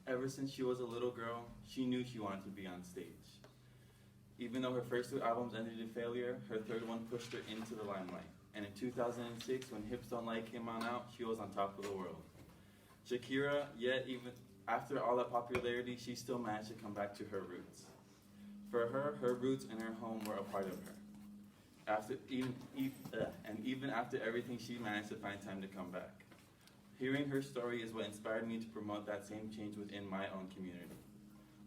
Ever since she was a little girl, she knew she wanted to be on stage. Even though her first two albums ended in failure, her third one pushed her into the limelight. And in 2006, when Hips Don't Lie came on out, she was on top of the world. Shakira, yet even after all that popularity, she still managed to come back to her roots. For her, her roots and her home were a part of her. And even after everything, she managed to find time to come back. Hearing her story is what inspired me to promote that same change within my own community.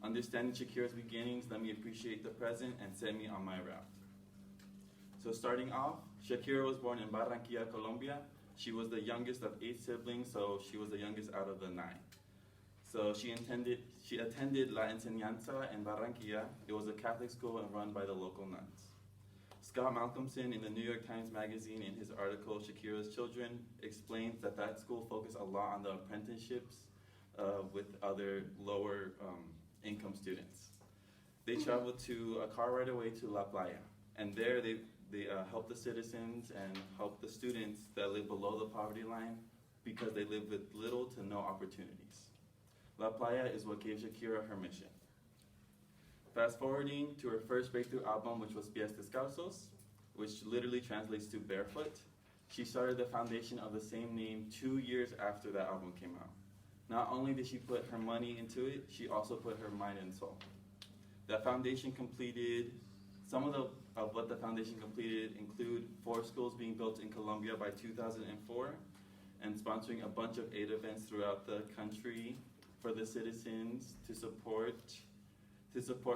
Understanding Shakira's beginnings let me appreciate the present and set me on my route. So starting off, Shakira was born in Barranquilla, Colombia. She was the youngest of 8 siblings, so she was the youngest out of the 9. So she attended La Enseñanza in Barranquilla. It was a Catholic school and run by the local nuns. Scott Malcolmson in the New York Times Magazine in his article, Shakira's Children, explains that that school focused a lot on the apprenticeships with other lower income students. They traveled to a car ride away to La Playa, and there they help the citizens and help the students that live below the poverty line because they live with little to no opportunities. La Playa is what gave Shakira her mission. Fast forwarding to her first breakthrough album, which was Pies Descalzos, which literally translates to barefoot. She started the foundation of the same name 2 years after that album came out. Not only did she put her money into it, she also put her mind and soul. That foundation completed, some of what the foundation completed include 4 schools being built in Colombia by 2004 and sponsoring a bunch of aid events throughout the country for the citizens to support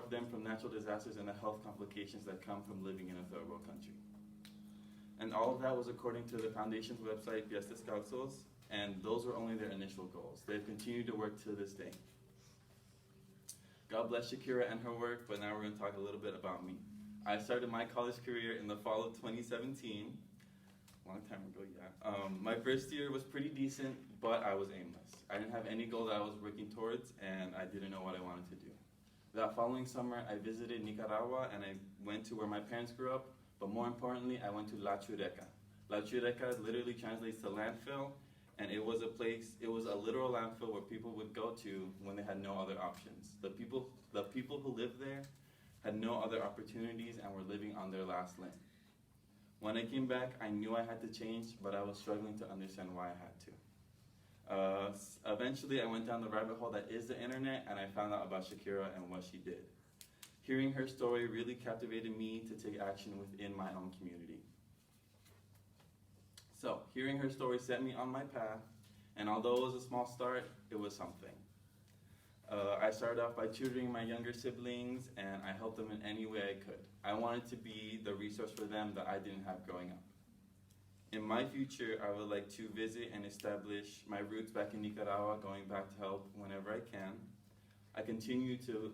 them from natural disasters and the health complications that come from living in a third world country. And all of that was according to the foundation's website, Pies Descalzos, and those were only their initial goals. They've continued to work to this day. God bless Shakira and her work, but now we're going to talk a little bit about me. I started my college career in the fall of 2017. Long time ago, yeah. My first year was pretty decent, but I was aimless. I didn't have any goal that I was working towards, and I didn't know what I wanted to do. That following summer, I visited Nicaragua, and I went to where my parents grew up, but more importantly, I went to La Chureca. La Chureca literally translates to landfill, and it was a literal landfill where people would go to when they had no other options. The people who lived there had no other opportunities and were living on their last limb. When I came back, I knew I had to change, but I was struggling to understand why I had to. Eventually, I went down the rabbit hole that is the internet, and I found out about Shakira and what she did. Hearing her story really captivated me to take action within my own community. So, hearing her story set me on my path, and although it was a small start, it was something. I started off by tutoring my younger siblings, and I helped them in any way I could. I wanted to be the resource for them that I didn't have growing up. In my future, I would like to visit and establish my roots back in Nicaragua, going back to help whenever I can. I continue to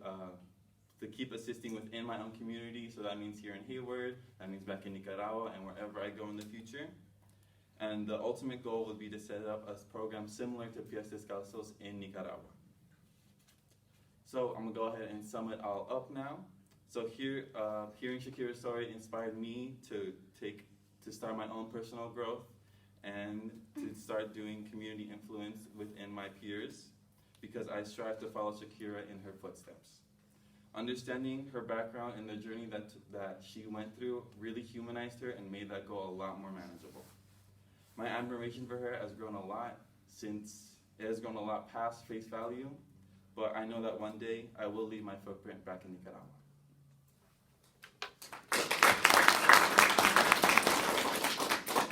keep assisting within my own community, so that means here in Hayward, that means back in Nicaragua, and wherever I go in the future. And the ultimate goal would be to set up a program similar to Pies Descalzos in Nicaragua. So I'm gonna go ahead and sum it all up now. So hearing Shakira's story inspired me to start my own personal growth and to start doing community influence within my peers because I strive to follow Shakira in her footsteps. Understanding her background and the journey that she went through really humanized her and made that goal a lot more manageable. My admiration for her has grown a lot since it has grown a lot past face value, but I know that one day I will leave my footprint back in Nicaragua.